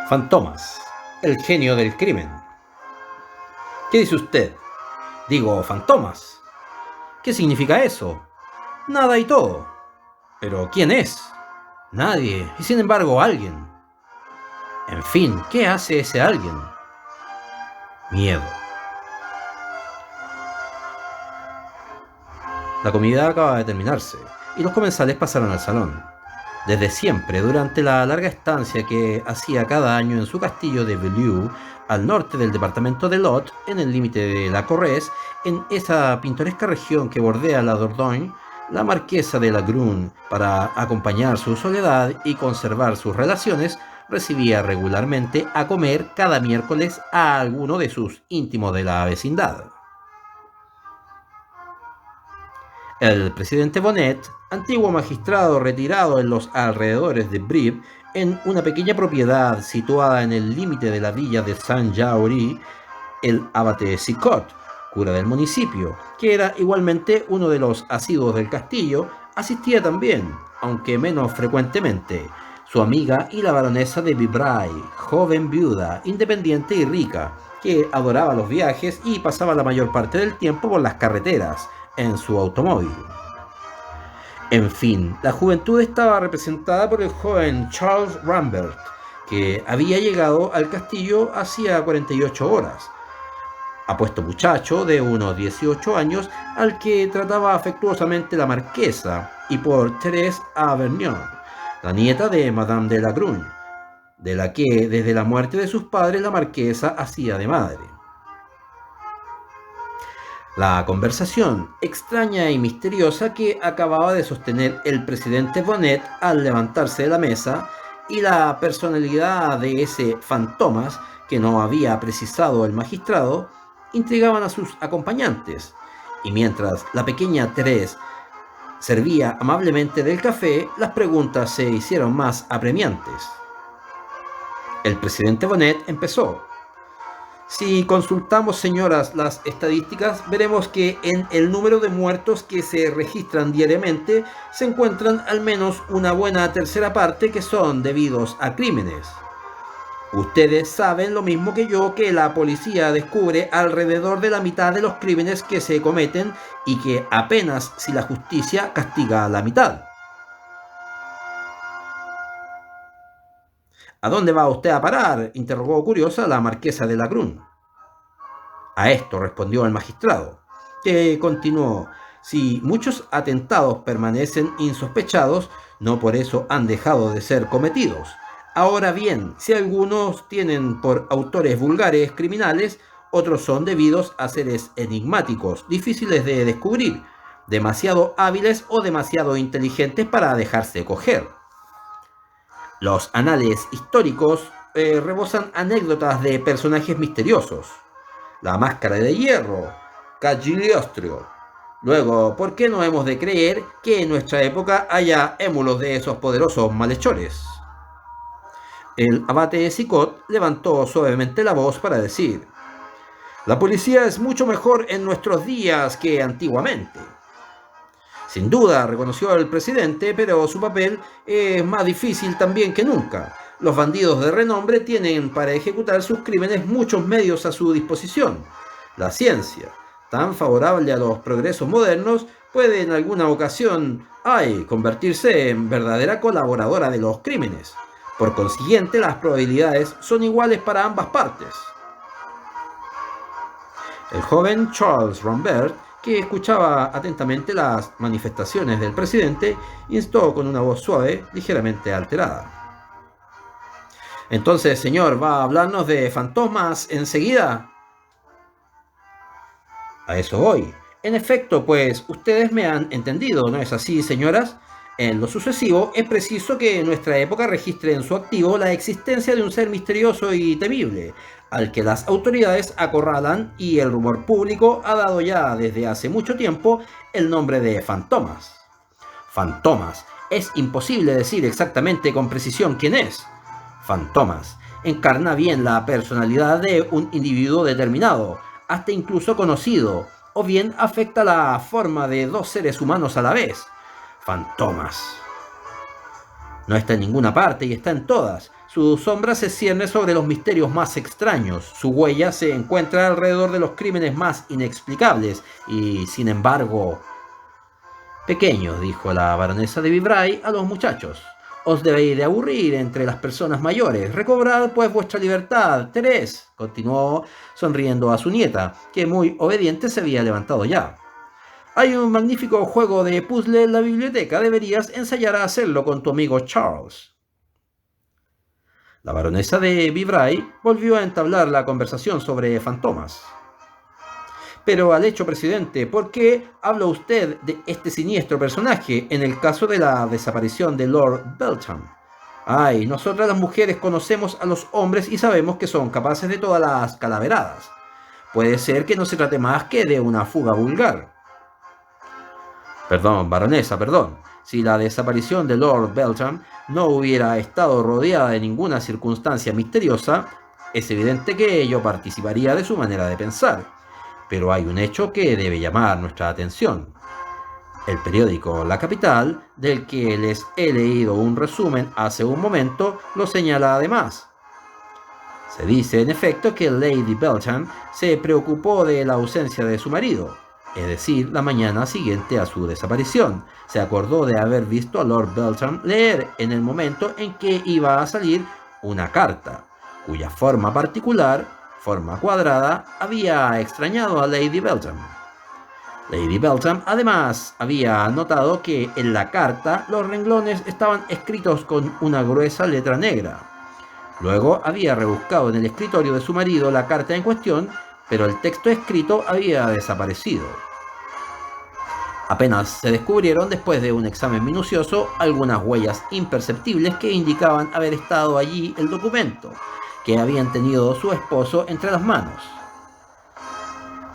Fantomas, el genio del crimen. ¿Qué dice usted? Digo, fantomas. ¿Qué significa eso? Nada y todo. ¿Pero quién es? Nadie, y sin embargo alguien. En fin, ¿qué hace ese alguien? Miedo. La comida acaba de terminarse, y los comensales pasaron al salón. Desde siempre, durante la larga estancia que hacía cada año en su castillo de Beaulieu, al norte del departamento de Lot, en el límite de la Corrèze, en esa pintoresca región que bordea la Dordogne, la marquesa de Lagrune, para acompañar su soledad y conservar sus relaciones, recibía regularmente a comer cada miércoles a alguno de sus íntimos de la vecindad. El presidente Bonnet, antiguo magistrado retirado en los alrededores de Brive, en una pequeña propiedad situada en el límite de la villa de Saint-Jaury, el abate Sicot, cura del municipio, que era igualmente uno de los asiduos del castillo, asistía también, aunque menos frecuentemente, su amiga y la baronesa de Vibray, joven viuda, independiente y rica, que adoraba los viajes y pasaba la mayor parte del tiempo por las carreteras, en su automóvil. En fin, la juventud estaba representada por el joven Charles Rambert, que había llegado al castillo hacía 48 horas. Apuesto muchacho de unos 18 años al que trataba afectuosamente la marquesa, y por Thérèse Auvergne, la nieta de Madame de Lagrune, de la que desde la muerte de sus padres la marquesa hacía de madre. La conversación extraña y misteriosa que acababa de sostener el presidente Bonnet al levantarse de la mesa y la personalidad de ese fantomas que no había precisado el magistrado intrigaban a sus acompañantes, y mientras la pequeña Thérèse servía amablemente del café, las preguntas se hicieron más apremiantes. El presidente Bonnet empezó. Si consultamos, señoras, las estadísticas, veremos que en el número de muertos que se registran diariamente se encuentran al menos una buena tercera parte que son debidos a crímenes. Ustedes saben lo mismo que yo que la policía descubre alrededor de la mitad de los crímenes que se cometen y que apenas si la justicia castiga a la mitad. ¿A dónde va usted a parar?, interrogó curiosa la marquesa de Lagrune. A esto respondió el magistrado, que continuó: si muchos atentados permanecen insospechados, no por eso han dejado de ser cometidos. Ahora bien, si algunos tienen por autores vulgares criminales, otros son debidos a seres enigmáticos, difíciles de descubrir, demasiado hábiles o demasiado inteligentes para dejarse coger. Los anales históricos rebosan anécdotas de personajes misteriosos. La máscara de hierro, Cagliostro. Luego, ¿por qué no hemos de creer que en nuestra época haya émulos de esos poderosos malhechores? El abate Sicot levantó suavemente la voz para decir: la policía es mucho mejor en nuestros días que antiguamente. Sin duda, reconoció el presidente, pero su papel es más difícil también que nunca. Los bandidos de renombre tienen para ejecutar sus crímenes muchos medios a su disposición. La ciencia, tan favorable a los progresos modernos, puede en alguna ocasión convertirse en verdadera colaboradora de los crímenes. Por consiguiente, las probabilidades son iguales para ambas partes. El joven Charles Rambert, que escuchaba atentamente las manifestaciones del presidente, instó con una voz suave, ligeramente alterada: entonces, señor, ¿va a hablarnos de fantasmas enseguida? A eso voy. En efecto, pues ustedes me han entendido, ¿no es así, señoras? En lo sucesivo, es preciso que nuestra época registre en su activo la existencia de un ser misterioso y temible, al que las autoridades acorralan, y el rumor público ha dado ya desde hace mucho tiempo el nombre de fantomas. Fantomas. Es imposible decir exactamente con precisión quién es. Fantomas. Encarna bien la personalidad de un individuo determinado, hasta incluso conocido, o bien afecta la forma de dos seres humanos a la vez. Fantomas. No está en ninguna parte y está en todas. Su sombra se cierne sobre los misterios más extraños. Su huella se encuentra alrededor de los crímenes más inexplicables. Y, sin embargo... Pequeños, dijo la baronesa de Vibray a los muchachos. Os debéis de aburrir entre las personas mayores. Recobrad pues vuestra libertad. Terés, continuó sonriendo a su nieta, que muy obediente se había levantado ya. Hay un magnífico juego de puzzle en la biblioteca. Deberías ensayar a hacerlo con tu amigo Charles. La baronesa de Vibray volvió a entablar la conversación sobre fantomas. Pero al hecho, presidente, ¿por qué habla usted de este siniestro personaje en el caso de la desaparición de Lord Beltham? Ay, nosotras las mujeres conocemos a los hombres y sabemos que son capaces de todas las calaveradas. Puede ser que no se trate más que de una fuga vulgar. Perdón, baronesa, perdón. Si la desaparición de Lord Beltham no hubiera estado rodeada de ninguna circunstancia misteriosa, es evidente que yo participaría de su manera de pensar. Pero hay un hecho que debe llamar nuestra atención. El periódico La Capital, del que les he leído un resumen hace un momento, lo señala además. Se dice, en efecto, que Lady Beltham se preocupó de la ausencia de su marido, es decir, la mañana siguiente a su desaparición. Se acordó de haber visto a Lord Beltham leer en el momento en que iba a salir una carta, cuya forma particular, forma cuadrada, había extrañado a Lady Beltham. Lady Beltham además había notado que en la carta los renglones estaban escritos con una gruesa letra negra. Luego había rebuscado en el escritorio de su marido la carta en cuestión, pero el texto escrito había desaparecido. Apenas se descubrieron, después de un examen minucioso, algunas huellas imperceptibles que indicaban haber estado allí el documento que habían tenido su esposo entre las manos.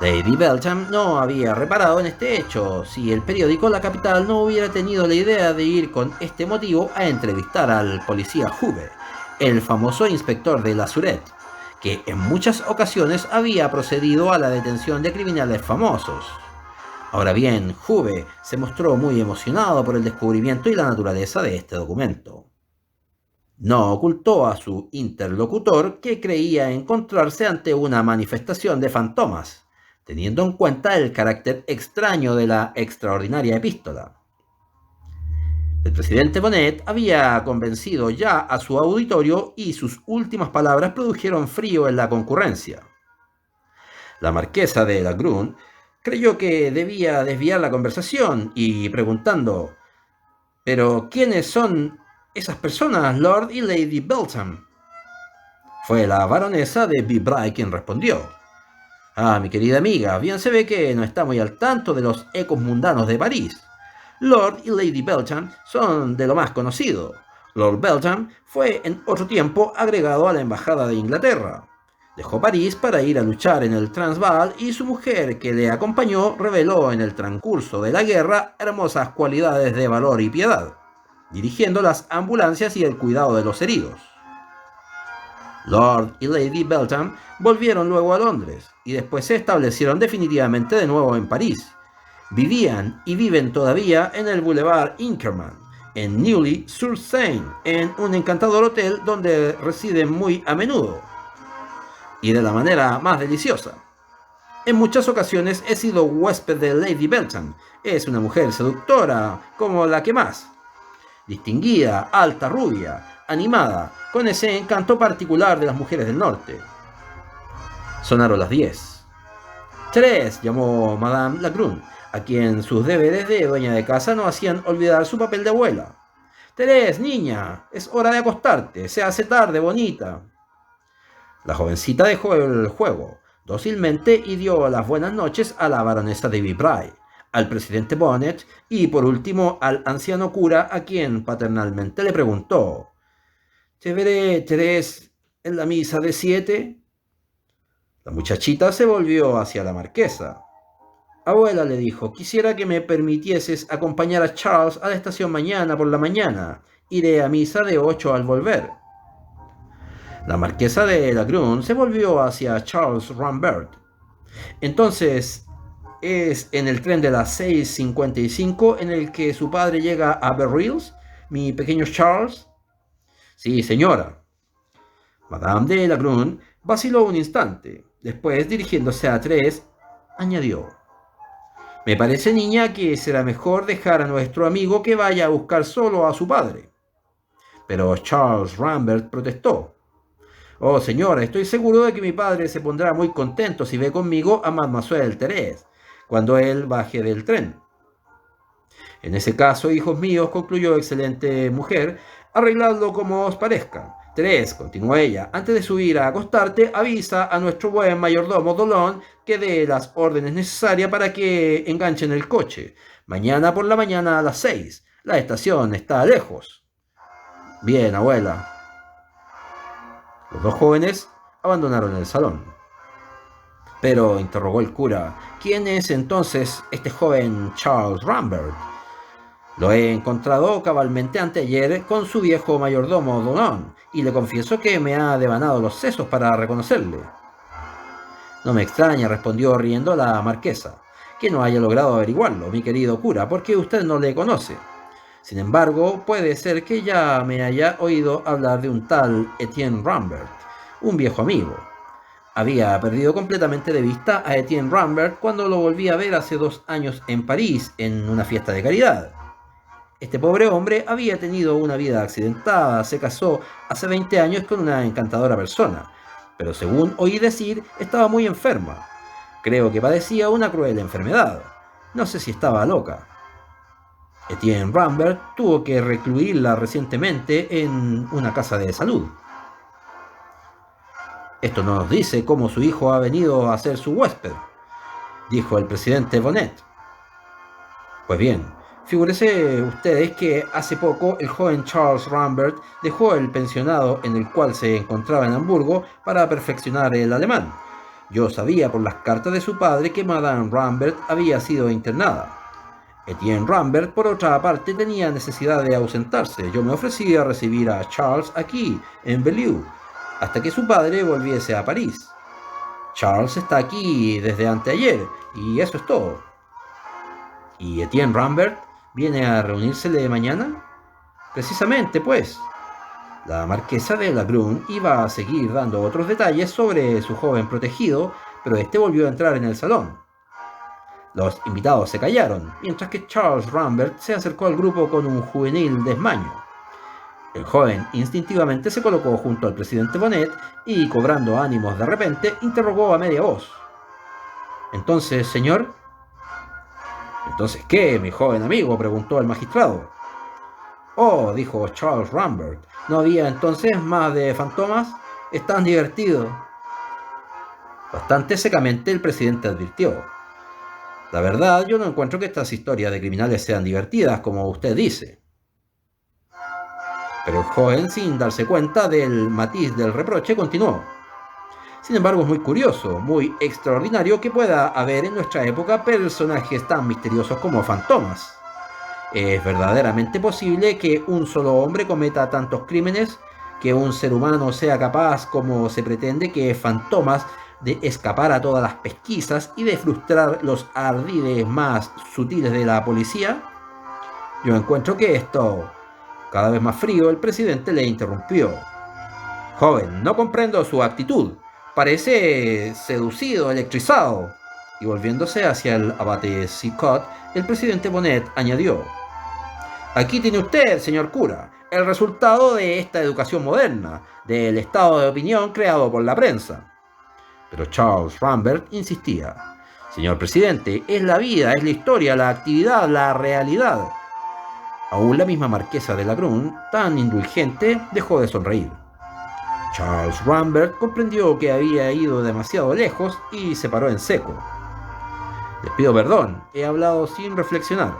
Lady Beltham no había reparado en este hecho si el periódico La Capital no hubiera tenido la idea de ir con este motivo a entrevistar al policía Hoover, el famoso inspector de la Surete, que en muchas ocasiones había procedido a la detención de criminales famosos. Ahora bien, Hoover se mostró muy emocionado por el descubrimiento y la naturaleza de este documento. No ocultó a su interlocutor que creía encontrarse ante una manifestación de fantomas, teniendo en cuenta el carácter extraño de la extraordinaria epístola. El presidente Bonnet había convencido ya a su auditorio y sus últimas palabras produjeron frío en la concurrencia. La marquesa de Lagrune creyó que debía desviar la conversación y preguntando: ¿pero quiénes son esas personas, Lord y Lady Beltham? Fue la baronesa de Vibray quien respondió: ah, mi querida amiga, bien se ve que no está muy al tanto de los ecos mundanos de París. Lord y Lady Beltham son de lo más conocido. Lord Beltham fue en otro tiempo agregado a la embajada de Inglaterra. Dejó París para ir a luchar en el Transvaal y su mujer, que le acompañó, reveló en el transcurso de la guerra hermosas cualidades de valor y piedad, dirigiendo las ambulancias y el cuidado de los heridos. Lord y Lady Beltham volvieron luego a Londres y después se establecieron definitivamente de nuevo en París. Vivían y viven todavía en el Boulevard Inkerman, en Neuilly-sur-Seine, en un encantador hotel donde residen muy a menudo y de la manera más deliciosa. En muchas ocasiones he sido huésped de Lady Beltham. Es una mujer seductora como la que más. Distinguida, alta, rubia, animada, con ese encanto particular de las mujeres del norte. Sonaron las 10. Thérèse, llamó Madame Lagrune, a quien sus deberes de dueña de casa no hacían olvidar su papel de abuela. Thérèse, niña, es hora de acostarte, se hace tarde, bonita. La jovencita dejó el juego dócilmente y dio las buenas noches a la baronesa de Vibray, al presidente Bonnet y por último al anciano cura, a quien paternalmente le preguntó: ¿te veré, Thérèse, en la misa de 7? La muchachita se volvió hacia la marquesa. Abuela, le dijo, quisiera que me permitieses acompañar a Charles a la estación mañana por la mañana. Iré a misa de 8 al volver. La marquesa de Lagrune se volvió hacia Charles Rambert. Entonces, ¿es en el tren de las 6:55 en el que su padre llega a Berrils, mi pequeño Charles? Sí, señora. Madame de Lagrune vaciló un instante. Después, dirigiéndose a Thérèse, añadió: Me parece, niña, que será mejor dejar a nuestro amigo que vaya a buscar solo a su padre. Pero Charles Rambert protestó. Oh, señora, estoy seguro de que mi padre se pondrá muy contento si ve conmigo a Mademoiselle Thérèse cuando él baje del tren. En ese caso, hijos míos, concluyó excelente mujer, arregladlo como os parezca. Thérèse, continuó ella, antes de subir a acostarte, avisa a nuestro buen mayordomo Dolón que dé las órdenes necesarias para que enganchen el coche. Mañana por la mañana a las 6. La estación está lejos. Bien, abuela. Los dos jóvenes abandonaron el salón. Pero, interrogó el cura, ¿quién es entonces este joven Charles Rambert? Lo he encontrado cabalmente anteayer con su viejo mayordomo Dolón, y le confieso que me ha devanado los sesos para reconocerle. No me extraña, respondió riendo la marquesa, que no haya logrado averiguarlo, mi querido cura, porque usted no le conoce. Sin embargo, puede ser que ya me haya oído hablar de un tal Etienne Rambert, un viejo amigo. Había perdido completamente de vista a Etienne Rambert cuando lo volví a ver hace 2 años en París, en una fiesta de caridad. Este pobre hombre había tenido una vida accidentada, se casó hace 20 años con una encantadora persona, pero según oí decir, estaba muy enferma. Creo que padecía una cruel enfermedad. No sé si estaba loca. Etienne Rambert tuvo que recluirla recientemente en una casa de salud. Esto no nos dice cómo su hijo ha venido a ser su huésped, dijo el presidente Bonnet. Pues bien, figúrese ustedes que hace poco el joven Charles Rambert dejó el pensionado en el cual se encontraba en Hamburgo para perfeccionar el alemán. Yo sabía por las cartas de su padre que Madame Rambert había sido internada. Etienne Rambert, por otra parte, tenía necesidad de ausentarse. Yo me ofrecí a recibir a Charles aquí, en Bellevue, hasta que su padre volviese a París. Charles está aquí desde anteayer, y eso es todo. ¿Y Etienne Rambert viene a reunírsele mañana? Precisamente, pues. La marquesa de Lagrune iba a seguir dando otros detalles sobre su joven protegido, pero este volvió a entrar en el salón. Los invitados se callaron, mientras que Charles Rambert se acercó al grupo con un juvenil desmaño. El joven instintivamente se colocó junto al presidente Bonnet y, cobrando ánimos de repente, interrogó a media voz. «¿Entonces, señor?» «¿Entonces qué, mi joven amigo?», preguntó el magistrado. «Oh», dijo Charles Rambert, «¿no había entonces más de fantomas? Es tan divertido». Bastante secamente el presidente advirtió: «La verdad, yo no encuentro que estas historias de criminales sean divertidas, como usted dice». Pero el joven, sin darse cuenta del matiz del reproche, continuó: «Sin embargo, es muy curioso, muy extraordinario que pueda haber en nuestra época personajes tan misteriosos como fantomas. ¿Es verdaderamente posible que un solo hombre cometa tantos crímenes? ¿Que un ser humano sea capaz, como se pretende, que fantomas, de escapar a todas las pesquisas y de frustrar los ardides más sutiles de la policía?» Yo encuentro que esto... Cada vez más frío, el presidente le interrumpió: «Joven, no comprendo su actitud. Parece seducido, electrizado». Y volviéndose hacia el abate Sicot, el presidente Bonnet añadió: «Aquí tiene usted, señor cura, el resultado de esta educación moderna, del estado de opinión creado por la prensa». Pero Charles Rambert insistía: «Señor presidente, es la vida, es la historia, la actividad, la realidad». Aún la misma marquesa de Lagrune, tan indulgente, dejó de sonreír. Charles Rambert comprendió que había ido demasiado lejos y se paró en seco. «Les pido perdón, he hablado sin reflexionar».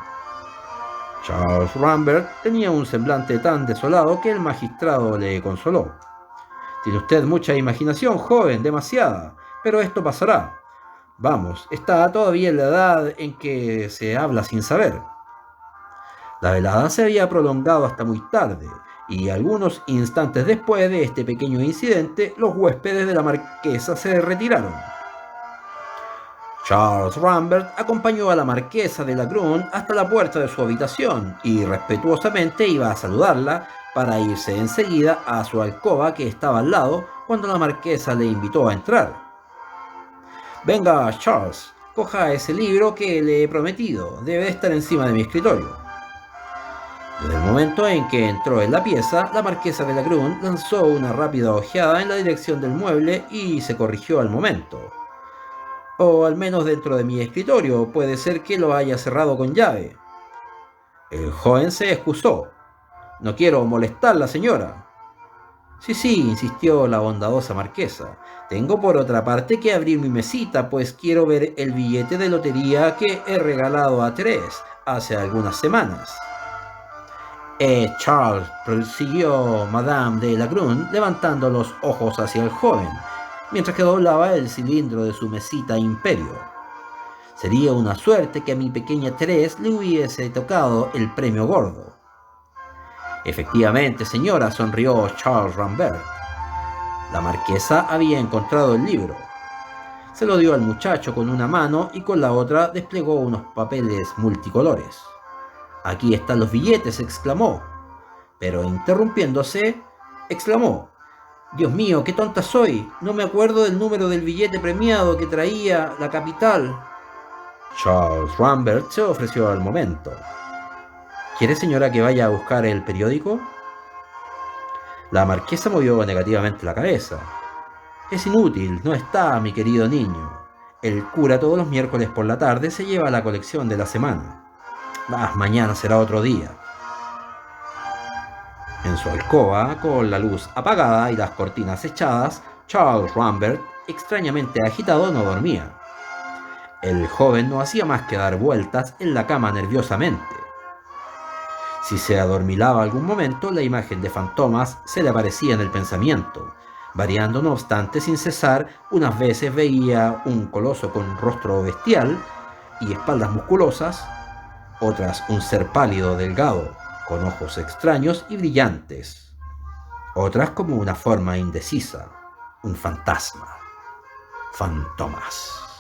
Charles Rambert tenía un semblante tan desolado que el magistrado le consoló: «Tiene usted mucha imaginación, joven, demasiada, pero esto pasará. Vamos, está todavía en la edad en que se habla sin saber». La velada se había prolongado hasta muy tarde, y algunos instantes después de este pequeño incidente, los huéspedes de la marquesa se retiraron. Charles Rambert acompañó a la marquesa de Lagrune hasta la puerta de su habitación y respetuosamente iba a saludarla para irse enseguida a su alcoba, que estaba al lado, cuando la marquesa le invitó a entrar. «Venga, Charles, coja ese libro que le he prometido. Debe estar encima de mi escritorio». Desde el momento en que entró en la pieza, la marquesa de Lagrune lanzó una rápida ojeada en la dirección del mueble y se corrigió al momento. «O al menos dentro de mi escritorio, puede ser que lo haya cerrado con llave». El joven se excusó. «No quiero molestarla, señora». Sí, insistió la bondadosa marquesa. «Tengo por otra parte que abrir mi mesita, pues quiero ver el billete de lotería que he regalado a Thérèse hace algunas semanas». Charles», prosiguió Madame de Lagrune, levantando los ojos hacia el joven, mientras que doblaba el cilindro de su mesita imperio. «Sería una suerte que a mi pequeña Thérèse le hubiese tocado el premio gordo». «Efectivamente, señora», sonrió Charles Rambert. La marquesa había encontrado el libro. Se lo dio al muchacho con una mano y con la otra desplegó unos papeles multicolores. «Aquí están los billetes», exclamó. Pero interrumpiéndose, exclamó: «Dios mío, qué tonta soy. No me acuerdo del número del billete premiado que traía la capital». Charles Rambert se ofreció al momento. «¿Quiere, señora, que vaya a buscar el periódico?». La marquesa movió negativamente la cabeza. «Es inútil, no está, mi querido niño. El cura todos los miércoles por la tarde se lleva la colección de la semana. Mañana será otro día». En su alcoba, con la luz apagada y las cortinas echadas, Charles Rambert, extrañamente agitado, no dormía. El joven no hacía más que dar vueltas en la cama nerviosamente. Si se adormilaba algún momento, la imagen de fantomas se le aparecía en el pensamiento, variando no obstante sin cesar. Unas veces veía un coloso con rostro bestial y espaldas musculosas, otras un ser pálido, delgado, con ojos extraños y brillantes, otras como una forma indecisa, un fantasma. Fantomas.